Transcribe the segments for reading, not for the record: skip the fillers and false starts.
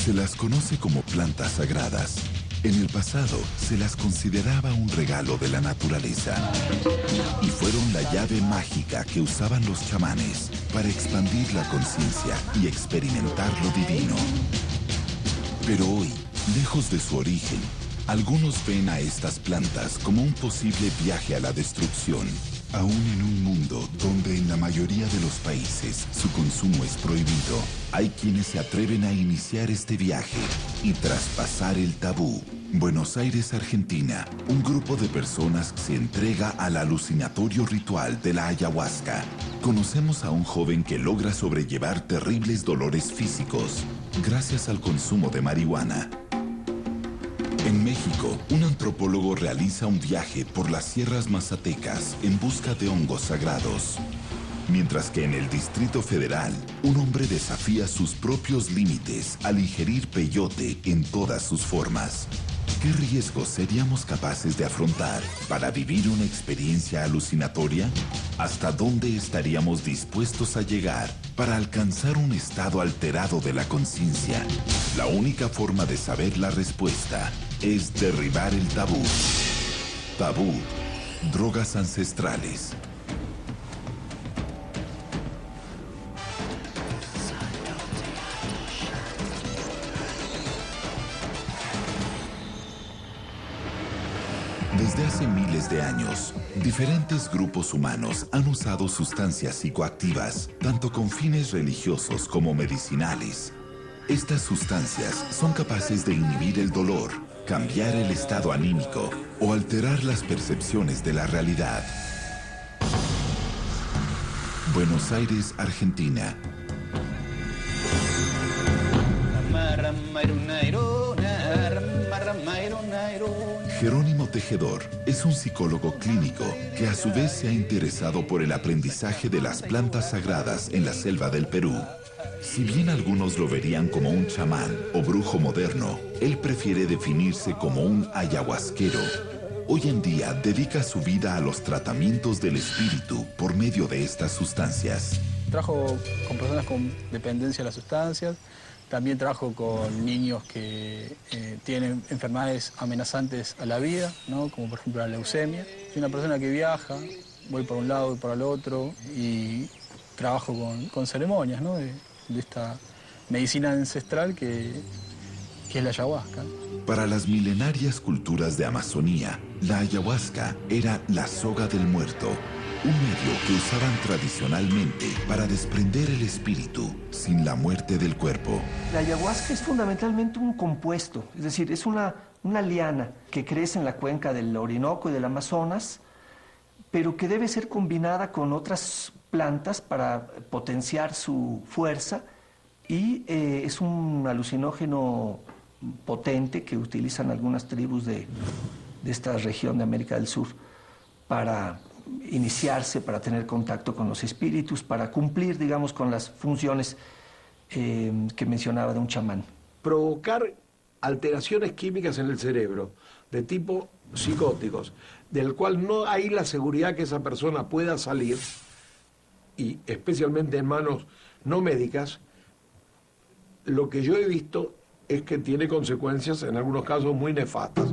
Se las conoce como plantas sagradas. En el pasado se las consideraba un regalo de la naturaleza y fueron la llave mágica que usaban los chamanes para expandir la conciencia y experimentar lo divino. Pero hoy, lejos de su origen, algunos ven a estas plantas como un posible viaje a la destrucción. Aún en un mundo donde en la mayoría de los países su consumo es prohibido, hay quienes se atreven a iniciar este viaje y traspasar el tabú. Buenos Aires, Argentina. Un grupo de personas se entrega al alucinatorio ritual de la ayahuasca. Conocemos a un joven que logra sobrellevar terribles dolores físicos gracias al consumo de marihuana. En México, un antropólogo realiza un viaje por las sierras mazatecas en busca de hongos sagrados. Mientras que en el Distrito Federal, un hombre desafía sus propios límites al ingerir peyote en todas sus formas. ¿Qué riesgos seríamos capaces de afrontar para vivir una experiencia alucinatoria? ¿Hasta dónde estaríamos dispuestos a llegar para alcanzar un estado alterado de la conciencia? La única forma de saber la respuesta es derribar el tabú. Tabú, drogas ancestrales. Desde hace miles de años, diferentes grupos humanos han usado sustancias psicoactivas, tanto con fines religiosos como medicinales. Estas sustancias son capaces de inhibir el dolor, cambiar el estado anímico o alterar las percepciones de la realidad. Buenos Aires, Argentina. Jerónimo Tejedor es un psicólogo clínico que a su vez se ha interesado por el aprendizaje de las plantas sagradas en la selva del Perú. Si bien algunos lo verían como un chamán o brujo moderno, él prefiere definirse como un ayahuasquero. Hoy en día dedica su vida a los tratamientos del espíritu por medio de estas sustancias. Trabajo con personas con dependencia de las sustancias. También trabajo con niños que tienen enfermedades amenazantes a la vida, ¿no? Como por ejemplo la leucemia. Soy una persona que viaja, voy por un lado y por el otro y trabajo con ceremonias, ¿no? de esta medicina ancestral que es la ayahuasca. Para las milenarias culturas de Amazonía, la ayahuasca era la soga del muerto, un medio que usaban tradicionalmente para desprender el espíritu sin la muerte del cuerpo. La ayahuasca es fundamentalmente un compuesto, es decir, es una liana que crece en la cuenca del Orinoco y del Amazonas, pero que debe ser combinada con otras plantas para potenciar su fuerza y es un alucinógeno potente que utilizan algunas tribus de esta región de América del Sur para iniciarse, para tener contacto con los espíritus, para cumplir, digamos, con las funciones que mencionaba de un chamán. Provocar alteraciones químicas en el cerebro de tipo psicóticos, del cual no hay la seguridad que esa persona pueda salir, y especialmente en manos no médicas, lo que yo he visto es que tiene consecuencias en algunos casos muy nefastas.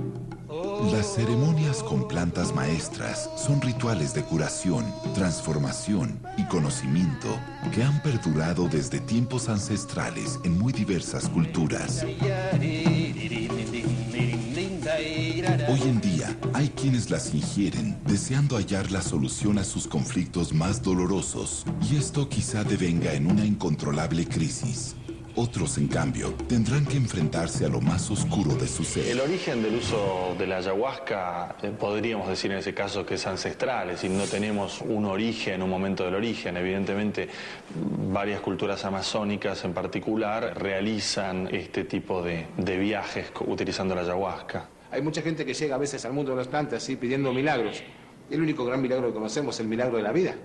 Las ceremonias con plantas maestras son rituales de curación, transformación y conocimiento que han perdurado desde tiempos ancestrales en muy diversas culturas. Hoy en día hay quienes las ingieren deseando hallar la solución a sus conflictos más dolorosos, y esto quizá devenga en una incontrolable crisis. Otros, en cambio, tendrán que enfrentarse a lo más oscuro de su ser. El origen del uso de la ayahuasca, podríamos decir en ese caso que es ancestral, es decir, no tenemos un origen, un momento del origen. Evidentemente, varias culturas amazónicas en particular realizan este tipo de viajes utilizando la ayahuasca. Hay mucha gente que llega a veces al mundo de las plantas, ¿sí?, pidiendo milagros. El único gran milagro que conocemos es el milagro de la vida.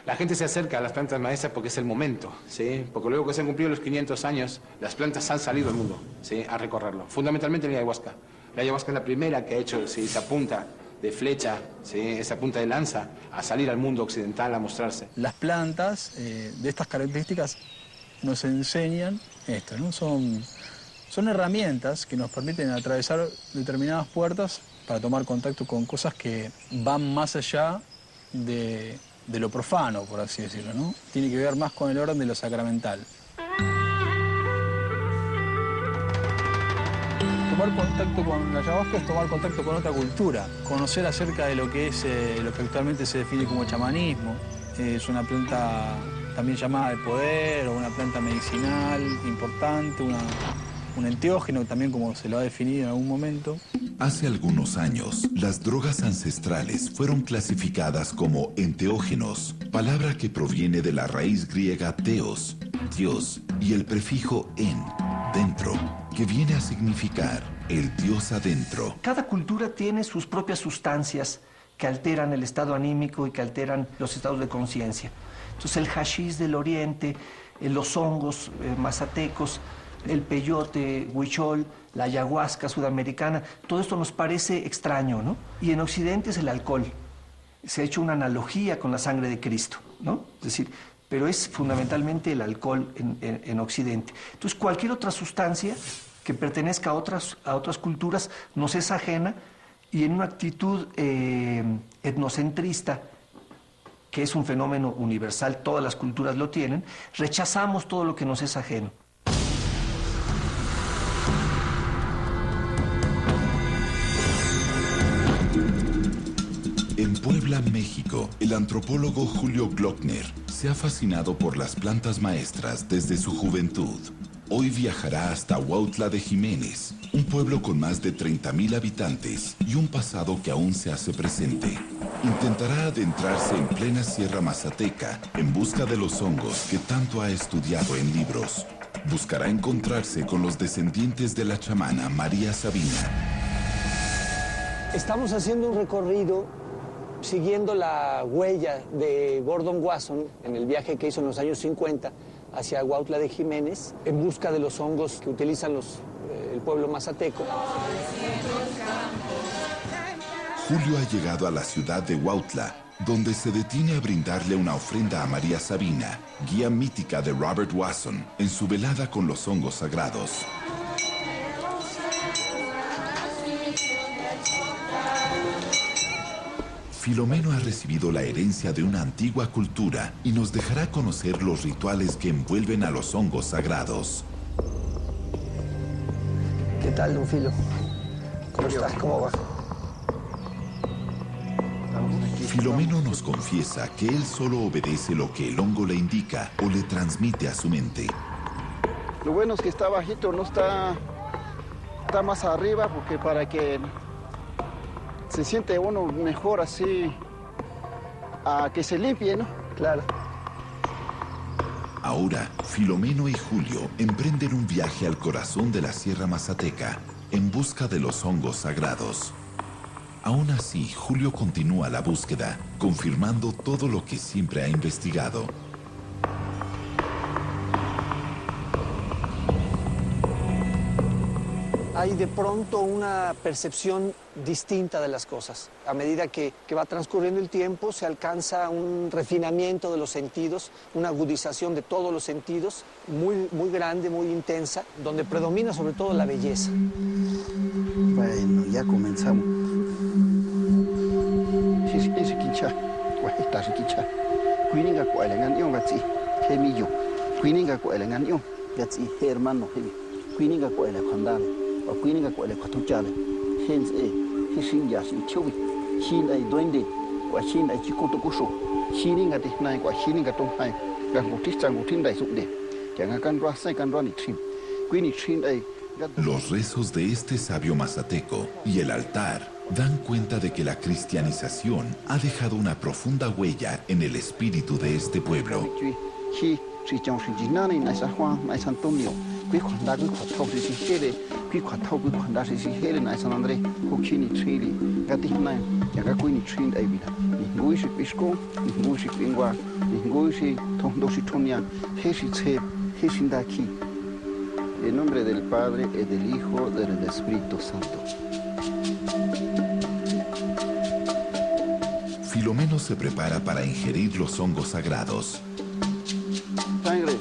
La gente se acerca a las plantas maestras porque es el momento, ¿sí? Porque luego que se han cumplido los 500 años, las plantas han salido al mundo, ¿sí?, a recorrerlo. Fundamentalmente la ayahuasca. La ayahuasca es la primera que ha hecho, ¿sí?, esa punta de flecha, ¿sí?, esa punta de lanza, a salir al mundo occidental a mostrarse. Las plantas de estas características nos enseñan esto, ¿no? Son Son herramientas que nos permiten atravesar determinadas puertas para tomar contacto con cosas que van más allá de lo profano, por así decirlo, ¿no? Tiene que ver más con el orden de lo sacramental. Tomar contacto con la ayahuasca es tomar contacto con otra cultura, conocer acerca de lo que es lo que actualmente se define como chamanismo. Es una planta también llamada de poder o una planta medicinal importante, un enteógeno también, como se lo ha definido en algún momento. Hace algunos años, las drogas ancestrales fueron clasificadas como enteógenos, palabra que proviene de la raíz griega theos, Dios, y el prefijo en, dentro, que viene a significar el Dios adentro. Cada cultura tiene sus propias sustancias que alteran el estado anímico y que alteran los estados de conciencia. Entonces el hashish del oriente, los hongos mazatecos, el peyote, huichol, la ayahuasca sudamericana, todo esto nos parece extraño, ¿no? Y en Occidente es el alcohol. Se ha hecho una analogía con la sangre de Cristo, ¿no? Es decir, pero es fundamentalmente el alcohol en Occidente. Entonces cualquier otra sustancia que pertenezca a otras culturas nos es ajena, y en una actitud etnocentrista, que es un fenómeno universal, todas las culturas lo tienen, rechazamos todo lo que nos es ajeno. En Puebla, México, el antropólogo Julio Glockner se ha fascinado por las plantas maestras desde su juventud. Hoy viajará hasta Huautla de Jiménez, un pueblo con más de 30,000 habitantes y un pasado que aún se hace presente. Intentará adentrarse en plena Sierra Mazateca en busca de los hongos que tanto ha estudiado en libros. Buscará encontrarse con los descendientes de la chamana María Sabina. Estamos haciendo un recorrido siguiendo la huella de Gordon Wasson en el viaje que hizo en los años 50 hacia Huautla de Jiménez, en busca de los hongos que utilizan el pueblo mazateco. Julio ha llegado a la ciudad de Huautla, donde se detiene a brindarle una ofrenda a María Sabina, guía mítica de Robert Wasson, en su velada con los hongos sagrados. Filomeno ha recibido la herencia de una antigua cultura y nos dejará conocer los rituales que envuelven a los hongos sagrados. ¿Qué tal, don Filo? ¿Cómo estás? ¿Cómo va? Filomeno nos confiesa que él solo obedece lo que el hongo le indica o le transmite a su mente. Lo bueno es que está bajito, no está más arriba, porque para que se siente uno mejor así, a que se limpie, ¿no? Claro. Ahora, Filomeno y Julio emprenden un viaje al corazón de la Sierra Mazateca en busca de los hongos sagrados. Aún así, Julio continúa la búsqueda, confirmando todo lo que siempre ha investigado. Hay de pronto una percepción distinta de las cosas. A medida que va transcurriendo el tiempo, se alcanza un refinamiento de los sentidos, una agudización de todos los sentidos, muy, muy grande, muy intensa, donde predomina sobre todo la belleza. Bueno, ya comenzamos. Sí, quincha. Está sí, quincha. Cuininga cuelengan yo, gatsi. Gemillo. Cuininga cuelengan yo, gatsi. Hermano, cuininga cuele condale. O cuininga cuele cotuchale. Hens Hishinja sin chubi. Shin ay duende. Wa shin ay chikuto kusho. Shininga de nai kwa shininga tong hai. Gangutistan gutinda subde. Gangakan rasa kan rani trim. Cuini trim ay. Los rezos de este sabio mazateco y el altar dan cuenta de que la cristianización ha dejado una profunda huella en el espíritu de este pueblo. En nombre del Padre, y del Hijo, y del Espíritu Santo. Filomeno se prepara para ingerir los hongos sagrados. Sangre,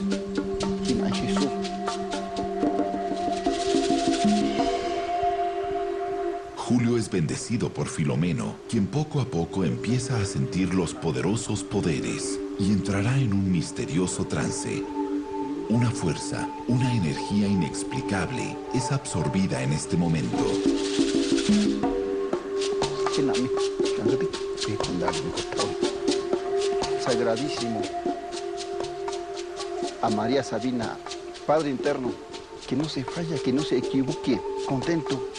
bendecido por Filomeno, quien poco a poco empieza a sentir los poderosos poderes y entrará en un misterioso trance. Una fuerza, una energía inexplicable es absorbida en este momento. Sagradísimo a María Sabina, Padre Interno, que no se falla, que no se equivoque, contento.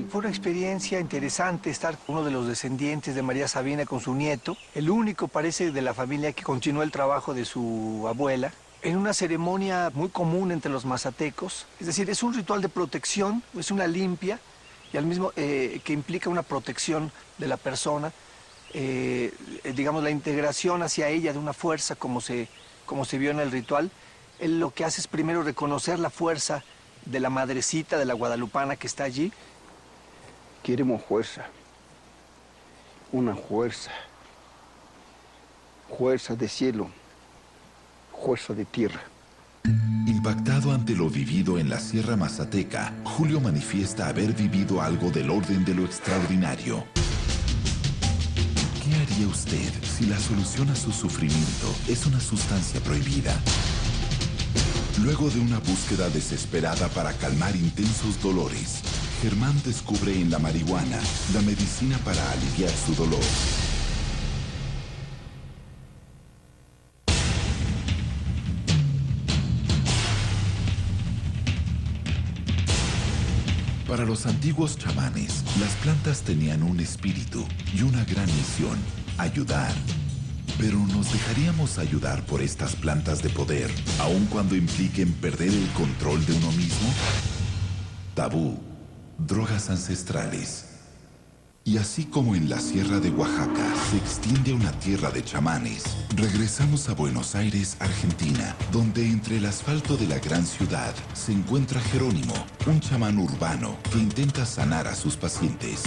Fue una experiencia interesante estar con uno de los descendientes de María Sabina con su nieto, el único parece de la familia que continuó el trabajo de su abuela, en una ceremonia muy común entre los mazatecos. Es decir, es un ritual de protección, es una limpia, y al mismo que implica una protección de la persona, digamos, la integración hacia ella de una fuerza como se vio en el ritual. Él lo que hace es primero reconocer la fuerza de la madrecita, de la guadalupana que está allí. Queremos fuerza, una fuerza, fuerza de cielo, fuerza de tierra. Impactado ante lo vivido en la Sierra Mazateca, Julio manifiesta haber vivido algo del orden de lo extraordinario. ¿Qué haría usted si la solución a su sufrimiento es una sustancia prohibida? Luego de una búsqueda desesperada para calmar intensos dolores, Germán descubre en la marihuana la medicina para aliviar su dolor. Para los antiguos chamanes, las plantas tenían un espíritu y una gran misión: ayudar. Pero ¿nos dejaríamos ayudar por estas plantas de poder, aun cuando impliquen perder el control de uno mismo? Tabú, drogas ancestrales. Y así como en la Sierra de Oaxaca se extiende una tierra de chamanes, regresamos a Buenos Aires, Argentina, donde entre el asfalto de la gran ciudad se encuentra Jerónimo, un chamán urbano que intenta sanar a sus pacientes.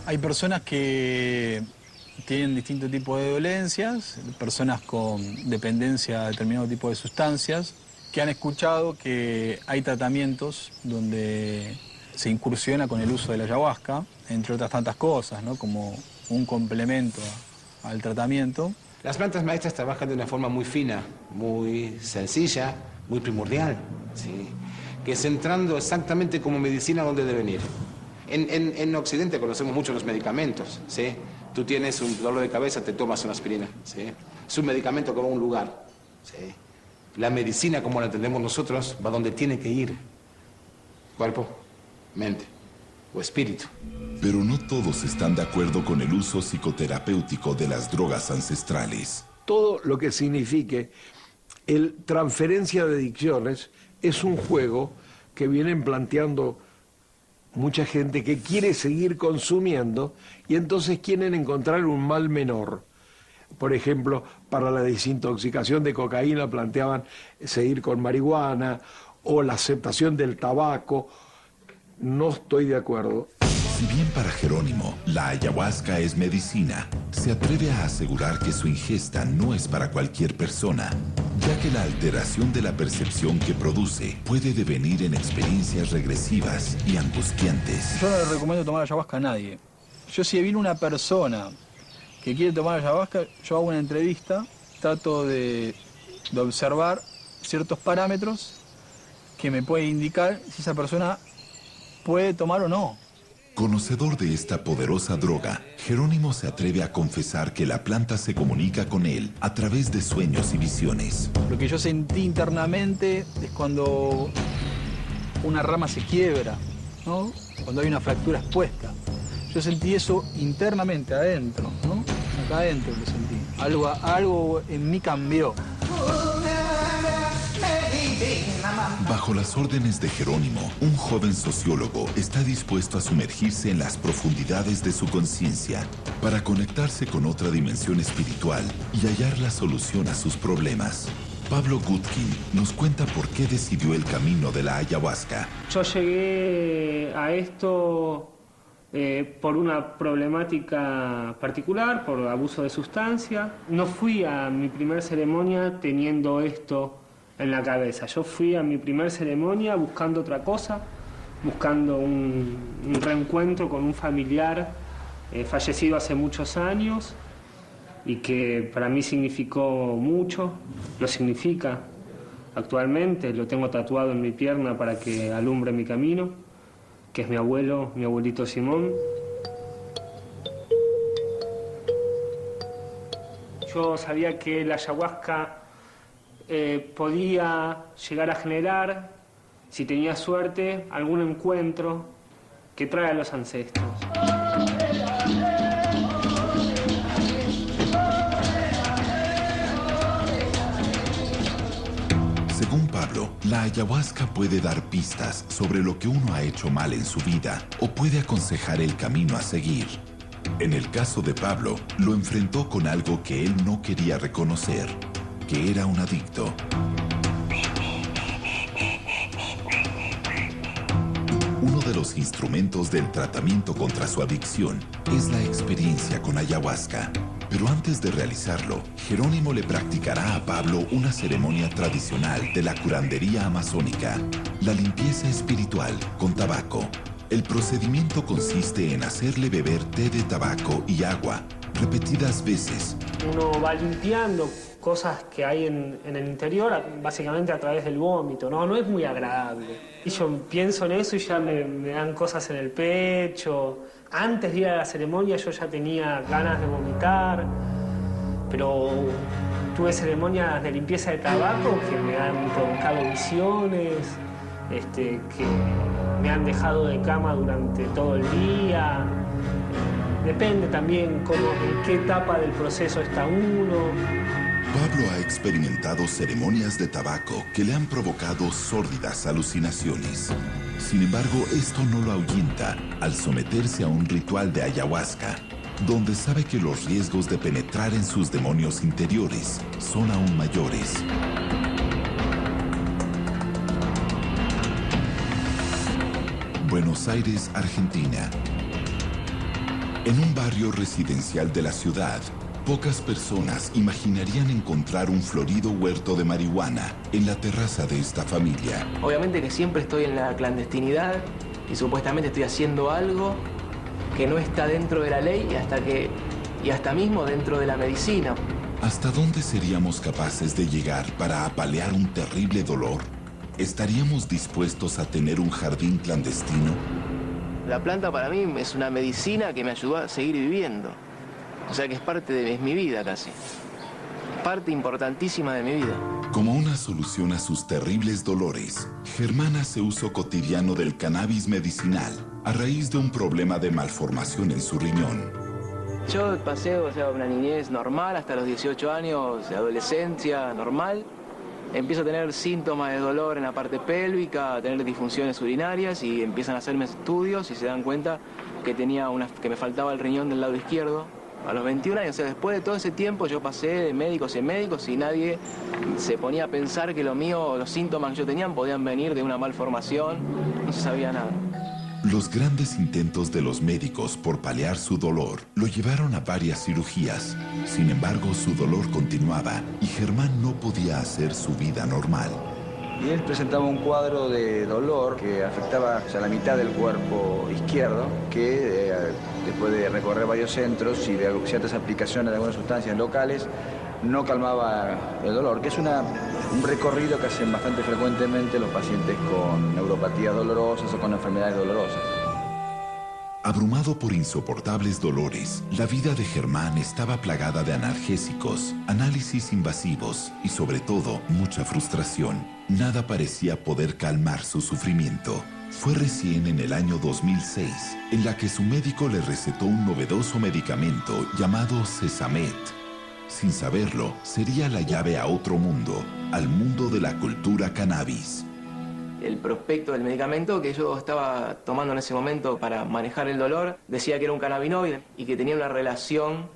Hay personas que tienen distintos tipos de dolencias, personas con dependencia a determinado tipo de sustancias, que han escuchado que hay tratamientos donde se incursiona con el uso de la ayahuasca, entre otras tantas cosas, ¿no? Como un complemento al tratamiento. Las plantas maestras trabajan de una forma muy fina, muy sencilla, muy primordial, ¿sí? Que es entrando exactamente como medicina donde deben ir. En Occidente conocemos mucho los medicamentos, ¿sí? Tú tienes un dolor de cabeza, te tomas una aspirina, ¿sí? Es un medicamento que va a un lugar, ¿sí? La medicina, como la entendemos nosotros, va donde tiene que ir. Cuerpo, mente o espíritu. Pero no todos están de acuerdo con el uso psicoterapéutico de las drogas ancestrales. Todo lo que signifique el transferencia de adicciones es un juego que vienen planteando mucha gente que quiere seguir consumiendo y entonces quieren encontrar un mal menor. Por ejemplo, para la desintoxicación de cocaína planteaban seguir con marihuana o la aceptación del tabaco. No estoy de acuerdo. Si bien para Jerónimo la ayahuasca es medicina, se atreve a asegurar que su ingesta no es para cualquier persona, ya que la alteración de la percepción que produce puede devenir en experiencias regresivas y angustiantes. Yo no le recomiendo tomar ayahuasca a nadie. Yo, si viene una persona que quiere tomar ayahuasca, yo hago una entrevista, trato de observar ciertos parámetros que me pueden indicar si esa persona puede tomar o no. Conocedor de esta poderosa droga, Jerónimo se atreve a confesar que la planta se comunica con él a través de sueños y visiones. Lo que yo sentí internamente es cuando una rama se quiebra, ¿no? Cuando hay una fractura expuesta. Yo sentí eso internamente, adentro, ¿no? Acá adentro lo sentí. Algo en mí cambió. Bajo las órdenes de Jerónimo, un joven sociólogo está dispuesto a sumergirse en las profundidades de su conciencia para conectarse con otra dimensión espiritual y hallar la solución a sus problemas. Pablo Gutkin nos cuenta por qué decidió el camino de la ayahuasca. Yo llegué a esto por una problemática particular, por abuso de sustancia. No fui a mi primer ceremonia teniendo esto en la cabeza. Yo fui a mi primer ceremonia buscando otra cosa, buscando un reencuentro con un familiar fallecido hace muchos años y que para mí significó mucho, lo significa actualmente, lo tengo tatuado en mi pierna para que alumbre mi camino, que es mi abuelo, mi abuelito Simón. Yo sabía que la ayahuasca podía llegar a generar, si tenía suerte, algún encuentro que trae a los ancestros. Según Pablo, la ayahuasca puede dar pistas sobre lo que uno ha hecho mal en su vida o puede aconsejar el camino a seguir. En el caso de Pablo, lo enfrentó con algo que él no quería reconocer, que era un adicto. Uno de los instrumentos del tratamiento contra su adicción es la experiencia con ayahuasca. Pero antes de realizarlo, Jerónimo le practicará a Pablo una ceremonia tradicional de la curandería amazónica, la limpieza espiritual con tabaco. El procedimiento consiste en hacerle beber té de tabaco y agua repetidas veces. Uno va limpiando cosas que hay en el interior, básicamente a través del vómito, ¿no? No es muy agradable. Y yo pienso en eso y ya me dan cosas en el pecho. Antes de ir a la ceremonia yo ya tenía ganas de vomitar, pero tuve ceremonias de limpieza de tabaco que me han provocado visiones, que me han dejado de cama durante todo el día. Depende también en qué etapa del proceso está uno. Pablo ha experimentado ceremonias de tabaco que le han provocado sórdidas alucinaciones. Sin embargo, esto no lo ahuyenta al someterse a un ritual de ayahuasca, donde sabe que los riesgos de penetrar en sus demonios interiores son aún mayores. Buenos Aires, Argentina. En un barrio residencial de la ciudad, pocas personas imaginarían encontrar un florido huerto de marihuana en la terraza de esta familia. Obviamente que siempre estoy en la clandestinidad y supuestamente estoy haciendo algo que no está dentro de la ley y hasta mismo dentro de la medicina. ¿Hasta dónde seríamos capaces de llegar para apalear un terrible dolor? ¿Estaríamos dispuestos a tener un jardín clandestino? La planta para mí es una medicina que me ayudó a seguir viviendo. O sea que es mi vida casi. Parte importantísima de mi vida. Como una solución a sus terribles dolores, Germán hace uso cotidiano del cannabis medicinal a raíz de un problema de malformación en su riñón. Yo pasé una niñez normal hasta los 18 años, de adolescencia normal. Empiezo a tener síntomas de dolor en la parte pélvica, a tener disfunciones urinarias y empiezan a hacerme estudios y se dan cuenta que que me faltaba el riñón del lado izquierdo. A los 21 años, o sea, después de todo ese tiempo yo pasé de médicos en médicos y nadie se ponía a pensar que los síntomas que yo tenía podían venir de una malformación, no se sabía nada. Los grandes intentos de los médicos por paliar su dolor lo llevaron a varias cirugías. Sin embargo, su dolor continuaba y Germán no podía hacer su vida normal. Y él presentaba un cuadro de dolor que afectaba la mitad del cuerpo izquierdo, que después de recorrer varios centros y de ciertas aplicaciones de algunas sustancias locales, no calmaba el dolor, que es un recorrido que hacen bastante frecuentemente los pacientes con neuropatías dolorosas o con enfermedades dolorosas. Abrumado por insoportables dolores, la vida de Germán estaba plagada de analgésicos, análisis invasivos y sobre todo mucha frustración. Nada parecía poder calmar su sufrimiento. Fue recién en el año 2006 en la que su médico le recetó un novedoso medicamento llamado Sesamet. Sin saberlo, sería la llave a otro mundo, al mundo de la cultura cannabis. El prospecto del medicamento que yo estaba tomando en ese momento para manejar el dolor decía que era un cannabinoide y que tenía una relación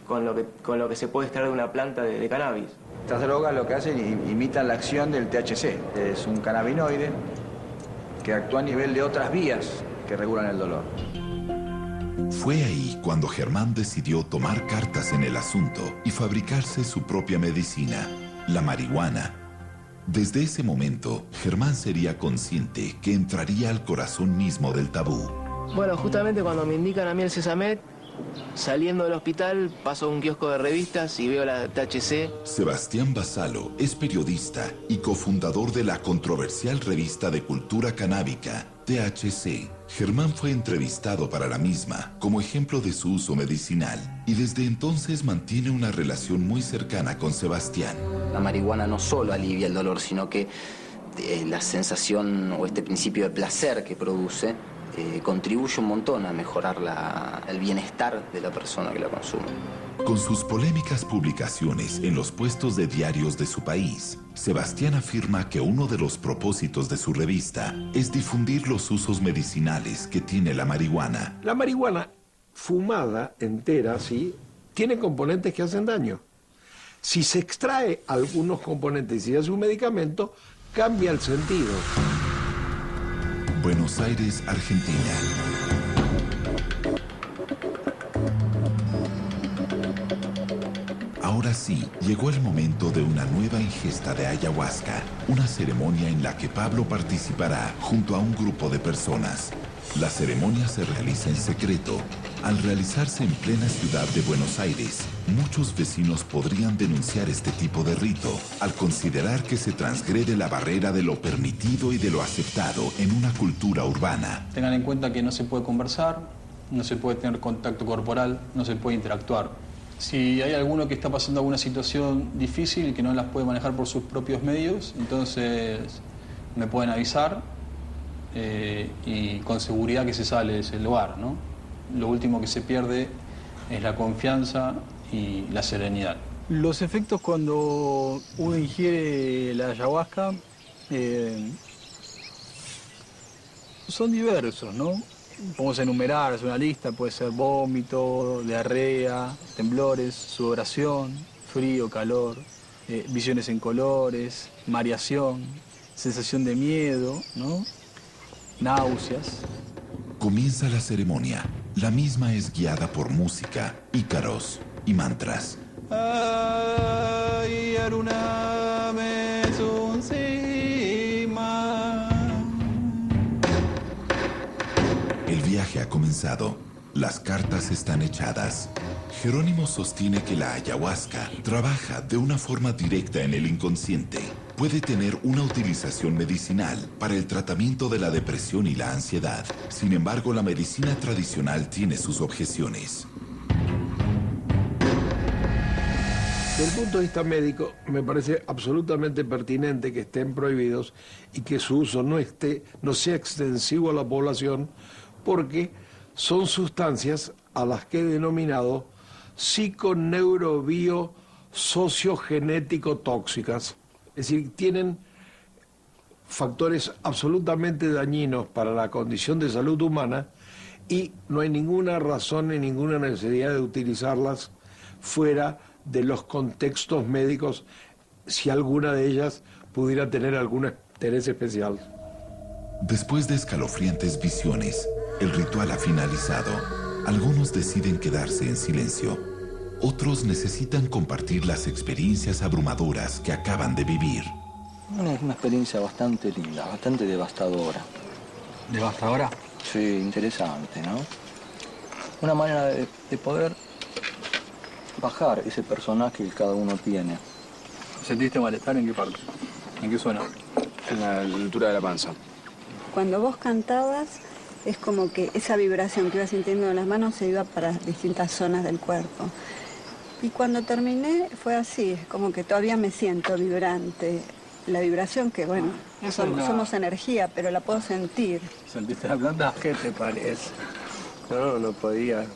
con lo que se puede extraer de una planta de cannabis. Estas drogas lo que hacen imitan la acción del THC. Es un cannabinoide que actúa a nivel de otras vías que regulan el dolor. Fue ahí cuando Germán decidió tomar cartas en el asunto y fabricarse su propia medicina, la marihuana. Desde ese momento, Germán sería consciente que entraría al corazón mismo del tabú. Bueno, justamente cuando me indican a mí el Sesamet, saliendo del hospital, paso a un kiosco de revistas y veo la THC. Sebastián Basalo es periodista y cofundador de la controversial revista de cultura canábica, THC. Germán fue entrevistado para la misma como ejemplo de su uso medicinal y desde entonces mantiene una relación muy cercana con Sebastián. La marihuana no solo alivia el dolor, sino que la sensación o este principio de placer que produce contribuye un montón a mejorar el bienestar de la persona que la consume. Con sus polémicas publicaciones en los puestos de diarios de su país, Sebastián afirma que uno de los propósitos de su revista es difundir los usos medicinales que tiene la marihuana. La marihuana fumada entera, ¿sí?, tiene componentes que hacen daño. Si se extrae algunos componentes y se hace un medicamento, cambia el sentido. Buenos Aires, Argentina. Ahora sí, llegó el momento de una nueva ingesta de ayahuasca, una ceremonia en la que Pablo participará junto a un grupo de personas. La ceremonia se realiza en secreto. Al realizarse en plena ciudad de Buenos Aires, muchos vecinos podrían denunciar este tipo de rito al considerar que se transgrede la barrera de lo permitido y de lo aceptado en una cultura urbana. Tengan en cuenta que no se puede conversar, no se puede tener contacto corporal, no se puede interactuar. Si hay alguno que está pasando alguna situación difícil y que no las puede manejar por sus propios medios, entonces me pueden avisar y con seguridad que se sale de ese lugar, ¿no? Lo último que se pierde es la confianza y la serenidad. Los efectos cuando uno ingiere la ayahuasca son diversos, ¿no? Podemos enumerar, es una lista, puede ser vómito, diarrea, temblores, sudoración, frío, calor, visiones en colores, mareación, sensación de miedo, ¿no? Náuseas. Comienza la ceremonia. La misma es guiada por música, ícaros y mantras. Ay, aruname sunsima. El viaje ha comenzado. Las cartas están echadas. Jerónimo sostiene que la ayahuasca trabaja de una forma directa en el inconsciente. Puede tener una utilización medicinal para el tratamiento de la depresión y la ansiedad. Sin embargo, la medicina tradicional tiene sus objeciones. Desde el punto de vista médico, me parece absolutamente pertinente que estén prohibidos y que su uso no sea extensivo a la población, porque son sustancias a las que he denominado psiconeurobiosociogenético tóxicas. Es decir, tienen factores absolutamente dañinos para la condición de salud humana y no hay ninguna razón ni ninguna necesidad de utilizarlas fuera de los contextos médicos, si alguna de ellas pudiera tener algún interés especial. Después de escalofriantes visiones, el ritual ha finalizado. Algunos deciden quedarse en silencio. Otros necesitan compartir las experiencias abrumadoras que acaban de vivir. Es una experiencia bastante linda, bastante devastadora. ¿Devastadora? Sí, interesante, ¿no? Una manera de poder bajar ese personaje que cada uno tiene. ¿Sentiste malestar en qué parte? ¿En qué zona? En la altura de la panza. Cuando vos cantabas, es como que esa vibración que ibas sintiendo en las manos se iba para distintas zonas del cuerpo. Y cuando terminé fue así, es como que todavía me siento vibrante. La vibración que, bueno, somos energía, pero la puedo sentir. ¿Sentiste la planta? ¿Qué te parece? No podía.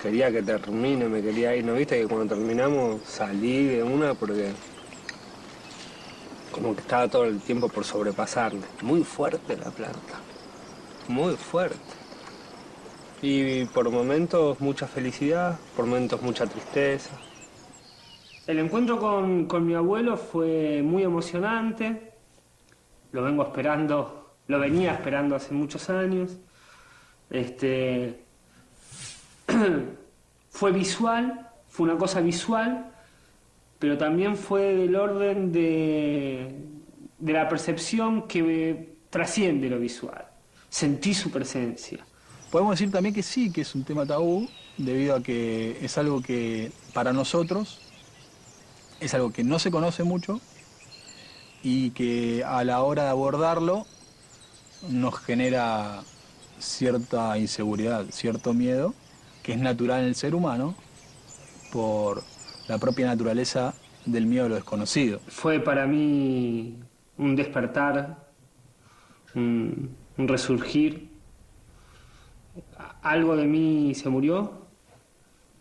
Quería que termine, me quería ir. ¿No viste que cuando terminamos salí de una porque como que estaba todo el tiempo por sobrepasarme? Muy fuerte la planta, muy fuerte. Y por momentos mucha felicidad, por momentos mucha tristeza. El encuentro con mi abuelo fue muy emocionante. Lo venía esperando hace muchos años. fue visual, fue una cosa visual, pero también fue del orden de la percepción que trasciende lo visual. Sentí su presencia. Podemos decir también que sí, que es un tema tabú, debido a que es algo que para nosotros es algo que no se conoce mucho y que a la hora de abordarlo nos genera cierta inseguridad, cierto miedo, que es natural en el ser humano por la propia naturaleza del miedo a lo desconocido. Fue para mí un despertar, un resurgir. Algo de mí se murió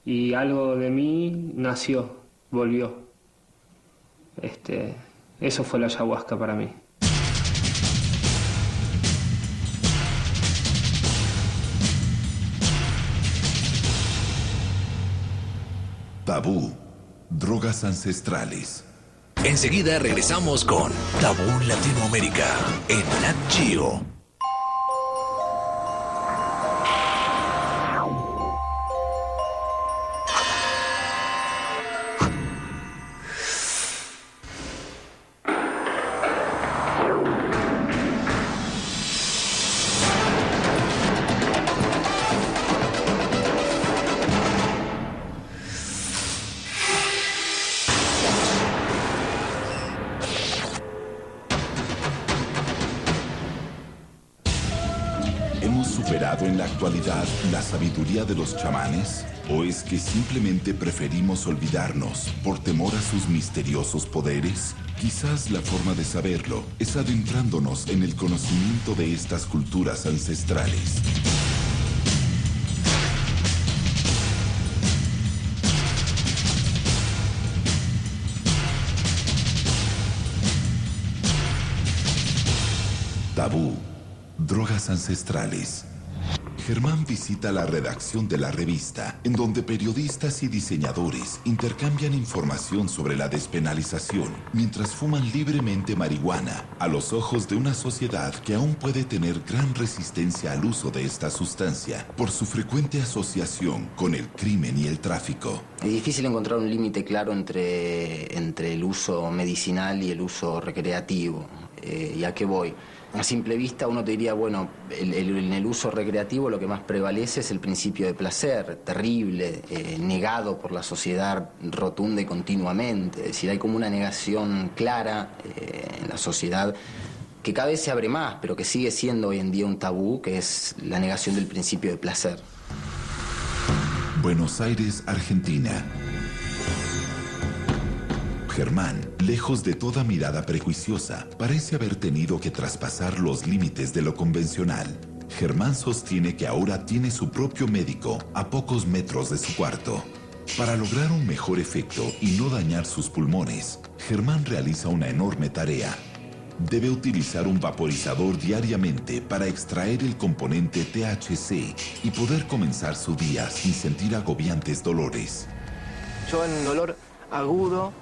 y algo de mí nació, volvió. Eso fue la ayahuasca para mí. Tabú, drogas ancestrales. Enseguida regresamos con Tabú Latinoamérica en Nat Geo. ¿En la actualidad la sabiduría de los chamanes? ¿O es que simplemente preferimos olvidarnos por temor a sus misteriosos poderes? Quizás la forma de saberlo es adentrándonos en el conocimiento de estas culturas ancestrales. Tabú, drogas ancestrales. Germán visita la redacción de la revista, en donde periodistas y diseñadores intercambian información sobre la despenalización, mientras fuman libremente marihuana, a los ojos de una sociedad que aún puede tener gran resistencia al uso de esta sustancia, por su frecuente asociación con el crimen y el tráfico. Es difícil encontrar un límite claro entre el uso medicinal y el uso recreativo. ¿Y a qué voy? A simple vista uno te diría, bueno, en el uso recreativo lo que más prevalece es el principio de placer, terrible, negado por la sociedad rotunda y continuamente. Es decir, hay como una negación clara en la sociedad que cada vez se abre más, pero que sigue siendo hoy en día un tabú, que es la negación del principio de placer. Buenos Aires, Argentina. Germán, lejos de toda mirada prejuiciosa, parece haber tenido que traspasar los límites de lo convencional. Germán sostiene que ahora tiene su propio médico a pocos metros de su cuarto. Para lograr un mejor efecto y no dañar sus pulmones, Germán realiza una enorme tarea. Debe utilizar un vaporizador diariamente para extraer el componente THC y poder comenzar su día sin sentir agobiantes dolores. Yo en dolor agudo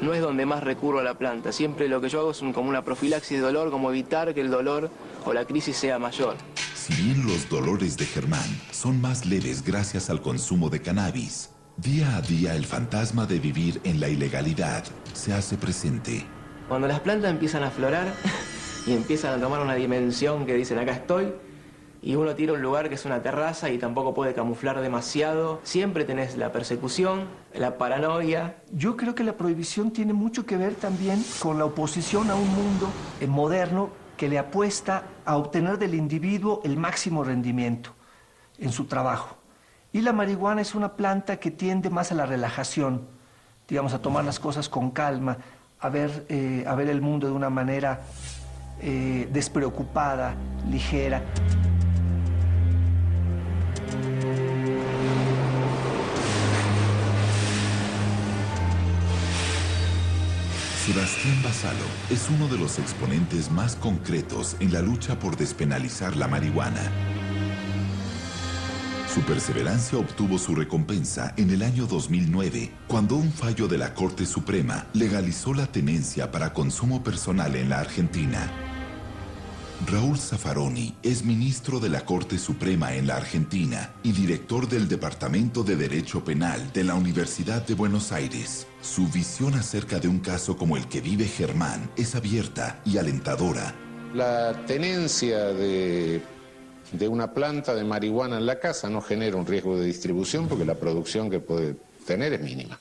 no es donde más recurro a la planta. Siempre lo que yo hago es como una profilaxis de dolor, como evitar que el dolor o la crisis sea mayor. Si bien los dolores de Germán son más leves gracias al consumo de cannabis, día a día el fantasma de vivir en la ilegalidad se hace presente. Cuando las plantas empiezan a aflorar y empiezan a tomar una dimensión que dicen acá estoy, y uno tira un lugar que es una terraza y tampoco puede camuflar demasiado, siempre tenés la persecución, la paranoia. Yo creo que la prohibición tiene mucho que ver también con la oposición a un mundo moderno que le apuesta a obtener del individuo el máximo rendimiento en su trabajo. Y la marihuana es una planta que tiende más a la relajación, digamos, a tomar las cosas con calma, a ver el mundo de una manera despreocupada, ligera. Sebastián Basalo es uno de los exponentes más concretos en la lucha por despenalizar la marihuana. Su perseverancia obtuvo su recompensa en el año 2009, cuando un fallo de la Corte Suprema legalizó la tenencia para consumo personal en la Argentina. Raúl Zaffaroni es ministro de la Corte Suprema en la Argentina y director del Departamento de Derecho Penal de la Universidad de Buenos Aires. Su visión acerca de un caso como el que vive Germán es abierta y alentadora. La tenencia de una planta de marihuana en la casa no genera un riesgo de distribución porque la producción que puede tener es mínima.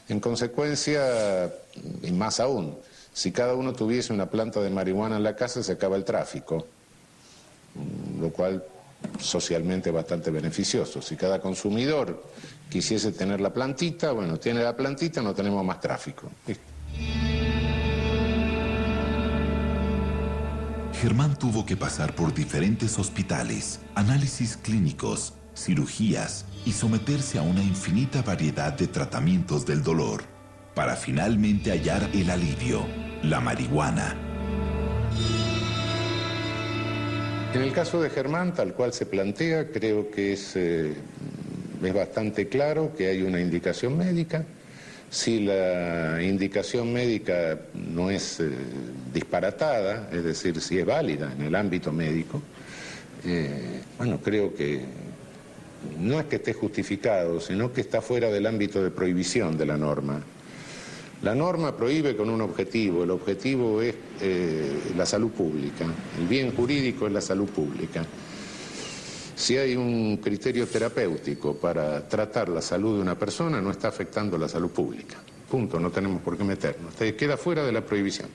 En consecuencia, y más aún, si cada uno tuviese una planta de marihuana en la casa, se acaba el tráfico, lo cual socialmente es bastante beneficioso. Si cada consumidor quisiese tener la plantita, bueno, tiene la plantita, no tenemos más tráfico. Germán tuvo que pasar por diferentes hospitales, análisis clínicos, cirugías y someterse a una infinita variedad de tratamientos del dolor, para finalmente hallar el alivio, la marihuana. En el caso de Germán, tal cual se plantea, creo que es bastante claro que hay una indicación médica. Si la indicación médica no es disparatada, es decir, si es válida en el ámbito médico, bueno, creo que no es que esté justificado, sino que está fuera del ámbito de prohibición de la norma. La norma prohíbe con un objetivo, el objetivo es la salud pública, el bien jurídico es la salud pública. Si hay un criterio terapéutico para tratar la salud de una persona, no está afectando la salud pública. Punto, no tenemos por qué meternos. Queda fuera de la prohibición.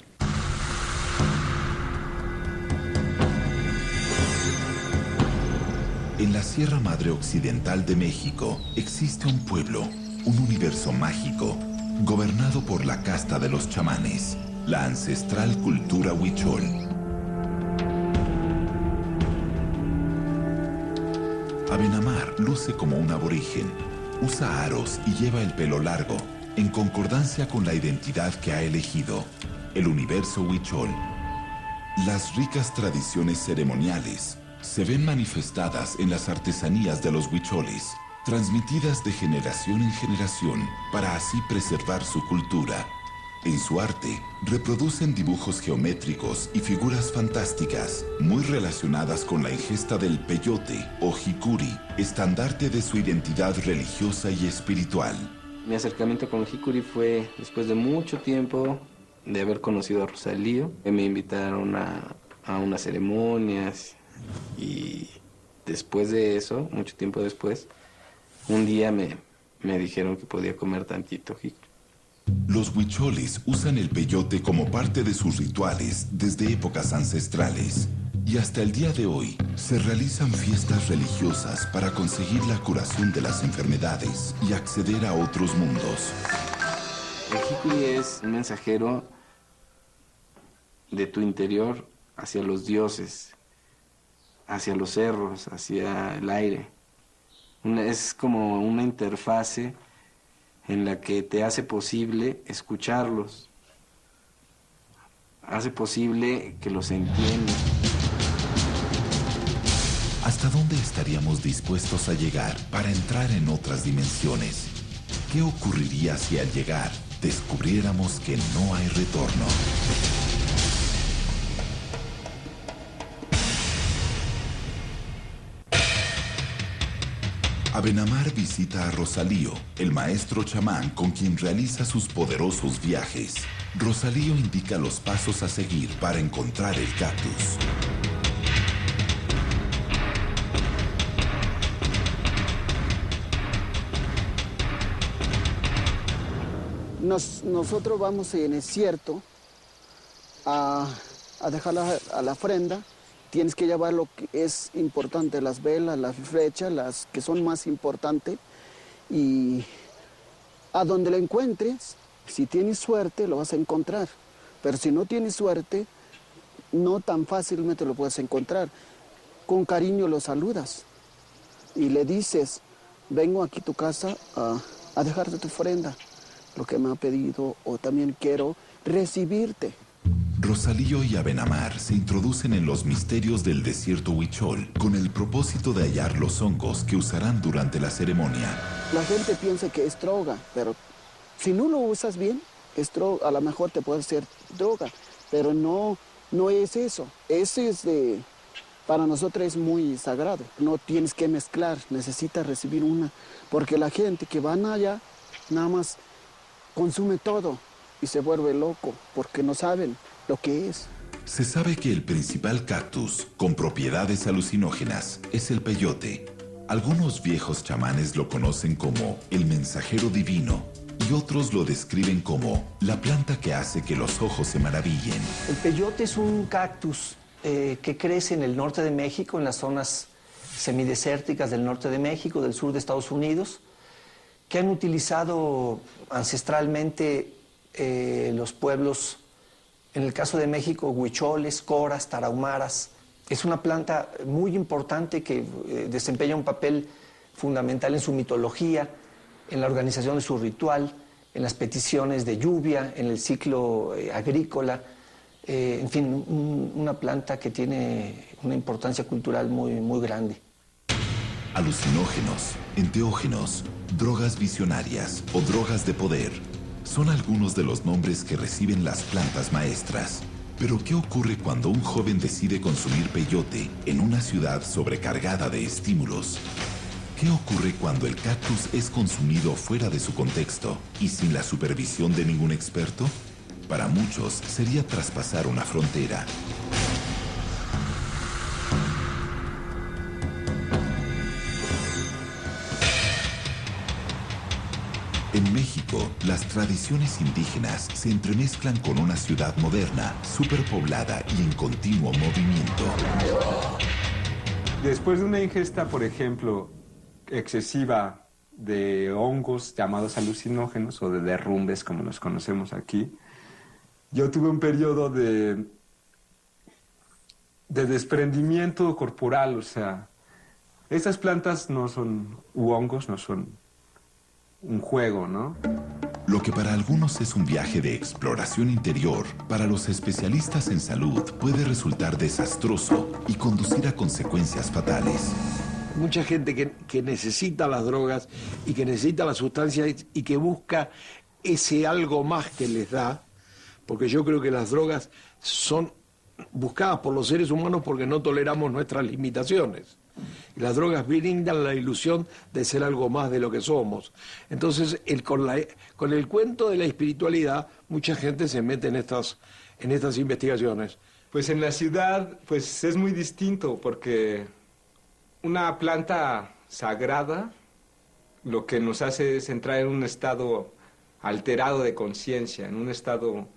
En la Sierra Madre Occidental de México existe un pueblo, un universo mágico, gobernado por la casta de los chamanes, la ancestral cultura huichol. Abenamar luce como un aborigen, usa aros y lleva el pelo largo, en concordancia con la identidad que ha elegido, el universo huichol. Las ricas tradiciones ceremoniales se ven manifestadas en las artesanías de los huicholes, transmitidas de generación en generación para así preservar su cultura. En su arte, reproducen dibujos geométricos y figuras fantásticas, muy relacionadas con la ingesta del peyote o jicuri, estandarte de su identidad religiosa y espiritual. Mi acercamiento con el jicuri fue después de mucho tiempo de haber conocido a Rosalío. Me invitaron a unas ceremonias y después de eso, mucho tiempo después, un día me dijeron que podía comer tantito jicuri. Los huicholes usan el peyote como parte de sus rituales desde épocas ancestrales y hasta el día de hoy se realizan fiestas religiosas para conseguir la curación de las enfermedades y acceder a otros mundos. El jicuri es un mensajero de tu interior hacia los dioses, hacia los cerros, hacia el aire. Es como una interfase en la que te hace posible escucharlos, hace posible que los entiendas. ¿Hasta dónde estaríamos dispuestos a llegar para entrar en otras dimensiones? ¿Qué ocurriría si al llegar descubriéramos que no hay retorno? Abenamar visita a Rosalío, el maestro chamán con quien realiza sus poderosos viajes. Rosalío indica los pasos a seguir para encontrar el cactus. Nosotros vamos en el desierto a dejar a la ofrenda. Tienes que llevar lo que es importante, las velas, las flechas, las que son más importantes. Y a donde lo encuentres, si tienes suerte, lo vas a encontrar. Pero si no tienes suerte, no tan fácilmente lo puedes encontrar. Con cariño lo saludas y le dices, vengo aquí a tu casa a dejarte tu ofrenda, lo que me ha pedido, o también quiero recibirte. Rosalío y Abenamar se introducen en los misterios del desierto huichol con el propósito de hallar los hongos que usarán durante la ceremonia. La gente piensa que es droga, pero si no lo usas bien, a lo mejor te puede ser droga, pero no No es eso. Eso es para nosotros es muy sagrado. No tienes que mezclar, necesitas recibir una. Porque la gente que van allá nada más consume todo y se vuelve loco porque no saben lo que es. Se sabe que el principal cactus con propiedades alucinógenas es el peyote. Algunos viejos chamanes lo conocen como el mensajero divino y otros lo describen como la planta que hace que los ojos se maravillen. El peyote es un cactus que crece en el norte de México, en las zonas semidesérticas del norte de México, del sur de Estados Unidos, que han utilizado ancestralmente los pueblos, en el caso de México, huicholes, coras, tarahumaras. Es una planta muy importante que desempeña un papel fundamental en su mitología, en la organización de su ritual, en las peticiones de lluvia, en el ciclo agrícola. En fin, una planta que tiene una importancia cultural muy grande. Alucinógenos, enteógenos, drogas visionarias o drogas de poder son algunos de los nombres que reciben las plantas maestras. Pero ¿qué ocurre cuando un joven decide consumir peyote en una ciudad sobrecargada de estímulos? ¿Qué ocurre cuando el cactus es consumido fuera de su contexto y sin la supervisión de ningún experto? Para muchos sería traspasar una frontera. En México, las tradiciones indígenas se entremezclan con una ciudad moderna, superpoblada y en continuo movimiento. Después de una ingesta, por ejemplo, excesiva de hongos llamados alucinógenos o de derrumbes, como los conocemos aquí, yo tuve un periodo de desprendimiento corporal, o sea, estas plantas no son, u hongos no son un juego, ¿no? Lo que para algunos es un viaje de exploración interior, para los especialistas en salud puede resultar desastroso y conducir a consecuencias fatales. Mucha gente que necesita las drogas y que necesita las sustancias y que busca ese algo más que les da, porque yo creo que las drogas son buscadas por los seres humanos porque no toleramos nuestras limitaciones. Y las drogas brindan la ilusión de ser algo más de lo que somos. Entonces, con el cuento de la espiritualidad, mucha gente se mete en estas investigaciones. Pues en la ciudad, pues es muy distinto, porque una planta sagrada lo que nos hace es entrar en un estado alterado de conciencia, en un estado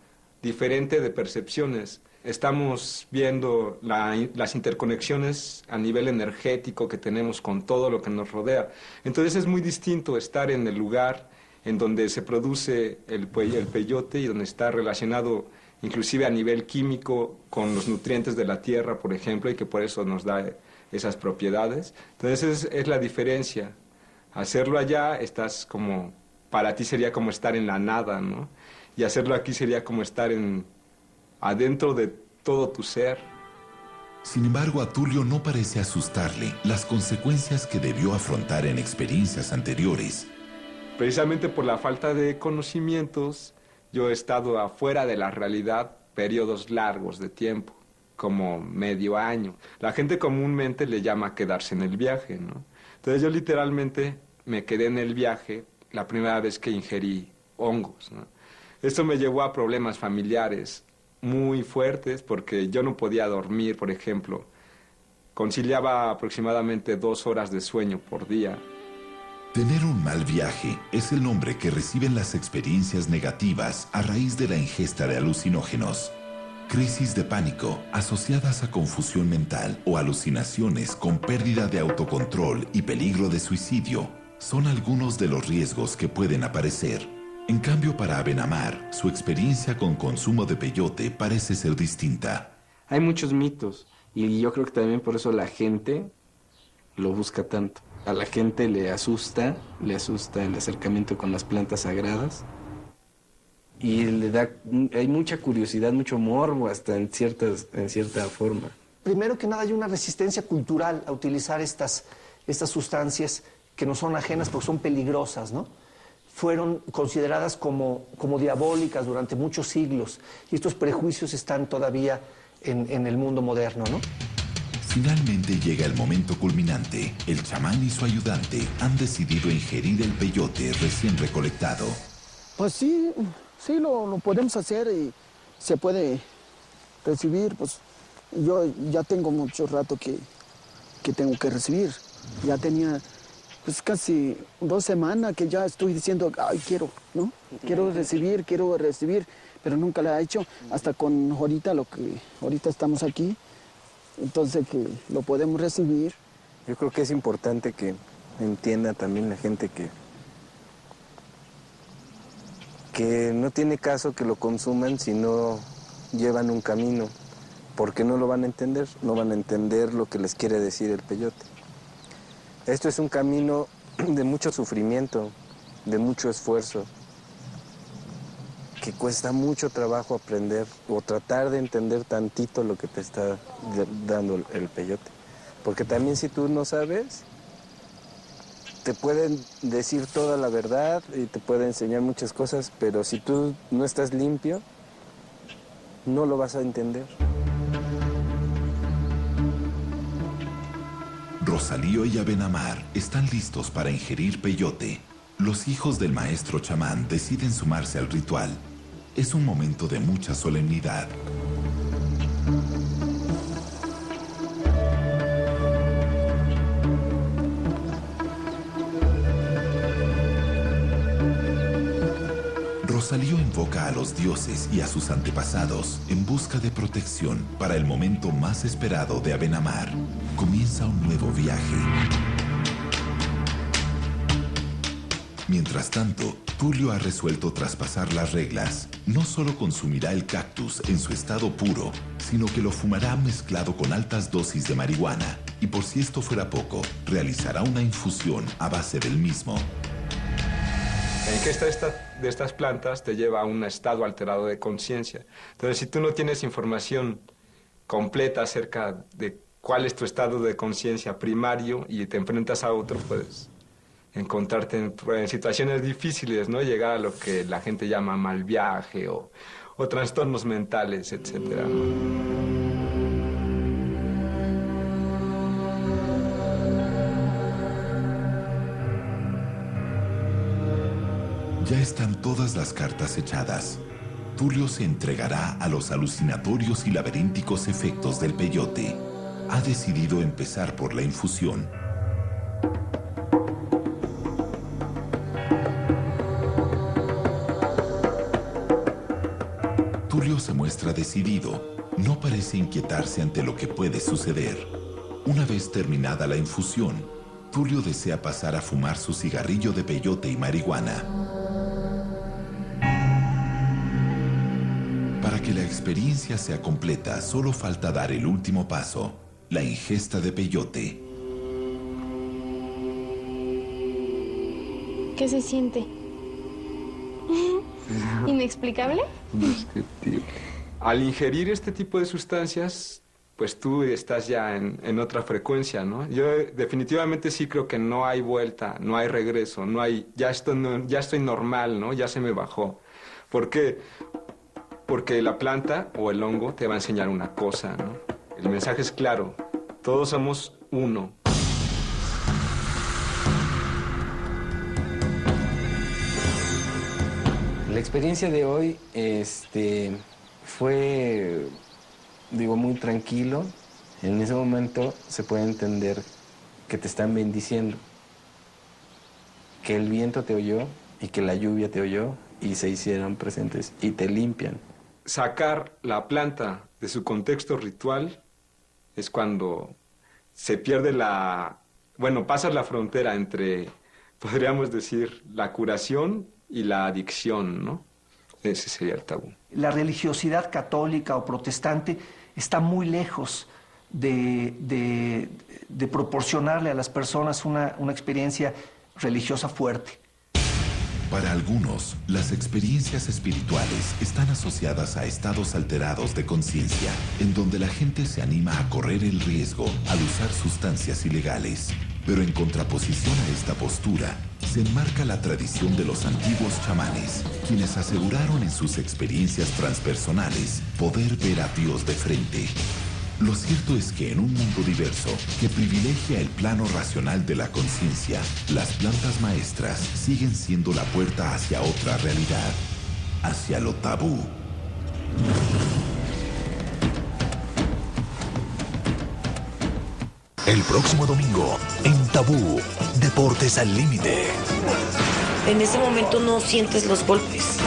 diferente de percepciones. Estamos viendo las interconexiones a nivel energético que tenemos con todo lo que nos rodea. Entonces es muy distinto estar en el lugar en donde se produce el peyote y donde está relacionado inclusive a nivel químico con los nutrientes de la tierra, por ejemplo, y que por eso nos da esas propiedades. Entonces es la diferencia. Hacerlo allá estás como, para ti sería como estar en la nada, ¿no? Y hacerlo aquí sería como estar adentro de todo tu ser. Sin embargo, a Tulio no parece asustarle las consecuencias que debió afrontar en experiencias anteriores. Precisamente por la falta de conocimientos, yo he estado afuera de la realidad periodos largos de tiempo, como medio año. La gente comúnmente le llama quedarse en el viaje, ¿no? Entonces yo literalmente me quedé en el viaje la primera vez que ingerí hongos, ¿no? Esto me llevó a problemas familiares muy fuertes porque yo no podía dormir, por ejemplo. Conciliaba aproximadamente 2 horas de sueño por día. Tener un mal viaje es el nombre que reciben las experiencias negativas a raíz de la ingesta de alucinógenos. Crisis de pánico asociadas a confusión mental o alucinaciones con pérdida de autocontrol y peligro de suicidio son algunos de los riesgos que pueden aparecer. En cambio, para Abenamar, su experiencia con consumo de peyote parece ser distinta. Hay muchos mitos y yo creo que también por eso la gente lo busca tanto. A la gente le asusta el acercamiento con las plantas sagradas y hay mucha curiosidad, mucho morbo hasta en cierta forma. Primero que nada hay una resistencia cultural a utilizar estas sustancias que no son ajenas porque son peligrosas, ¿no? Fueron consideradas como diabólicas durante muchos siglos y estos prejuicios están todavía en el mundo moderno, ¿no? Finalmente llega el momento culminante. El chamán y su ayudante han decidido ingerir el peyote recién recolectado. Pues sí, lo podemos hacer y se puede recibir. Pues yo ya tengo mucho rato que tengo que recibir. Ya tenía pues casi 2 semanas que ya estoy diciendo, ay, quiero, ¿no? Quiero recibir, pero nunca lo he hecho. Hasta con ahorita, ahorita estamos aquí. Entonces que lo podemos recibir. Yo creo que es importante que entienda también la gente que no tiene caso que lo consuman si no llevan un camino, porque no lo van a entender, no van a entender lo que les quiere decir el peyote. Esto es un camino de mucho sufrimiento, de mucho esfuerzo, que cuesta mucho trabajo aprender o tratar de entender tantito lo que te está dando el peyote. Porque también si tú no sabes, te pueden decir toda la verdad y te pueden enseñar muchas cosas, pero si tú no estás limpio, no lo vas a entender. Rosalío y Abenamar están listos para ingerir peyote. Los hijos del maestro chamán deciden sumarse al ritual. Es un momento de mucha solemnidad. Rosalío invoca a los dioses y a sus antepasados en busca de protección para el momento más esperado de Abenamar. Comienza un nuevo viaje. Mientras tanto, Tulio ha resuelto traspasar las reglas. No solo consumirá el cactus en su estado puro, sino que lo fumará mezclado con altas dosis de marihuana. Y por si esto fuera poco, realizará una infusión a base del mismo. La ingesta de estas plantas te lleva a un estado alterado de conciencia. Entonces, si tú no tienes información completa acerca de cuál es tu estado de conciencia primario y te enfrentas a otro, puedes encontrarte en situaciones difíciles, ¿no? Llegar a lo que la gente llama mal viaje o trastornos mentales, etcétera, ¿no? Ya están todas las cartas echadas. Tulio se entregará a los alucinatorios y laberínticos efectos del peyote. Ha decidido empezar por la infusión. Tulio se muestra decidido. No parece inquietarse ante lo que puede suceder. Una vez terminada la infusión, Tulio desea pasar a fumar su cigarrillo de peyote y marihuana. Para que la experiencia sea completa, solo falta dar el último paso, la ingesta de peyote. ¿Qué se siente? ¿Inexplicable? Al ingerir este tipo de sustancias, pues tú estás ya en otra frecuencia, ¿no? Yo definitivamente sí creo que no hay vuelta, no hay regreso, ya estoy normal, ¿no? Ya se me bajó. ¿Por qué? Porque la planta o el hongo te va a enseñar una cosa, ¿no? El mensaje es claro, todos somos uno. La experiencia de hoy fue, muy tranquilo. En ese momento se puede entender que te están bendiciendo, que el viento te oyó y que la lluvia te oyó y se hicieron presentes y te limpian. Sacar la planta de su contexto ritual es cuando se pierde pasas la frontera entre, podríamos decir, la curación y la adicción, ¿no? Ese sería el tabú. La religiosidad católica o protestante está muy lejos de proporcionarle a las personas una experiencia religiosa fuerte. Para algunos, las experiencias espirituales están asociadas a estados alterados de conciencia, en donde la gente se anima a correr el riesgo al usar sustancias ilegales. Pero en contraposición a esta postura, se enmarca la tradición de los antiguos chamanes, quienes aseguraron en sus experiencias transpersonales poder ver a Dios de frente. Lo cierto es que en un mundo diverso que privilegia el plano racional de la conciencia, las plantas maestras siguen siendo la puerta hacia otra realidad, hacia lo tabú. El próximo domingo, en Tabú, Deportes al Límite. En ese momento no sientes los golpes.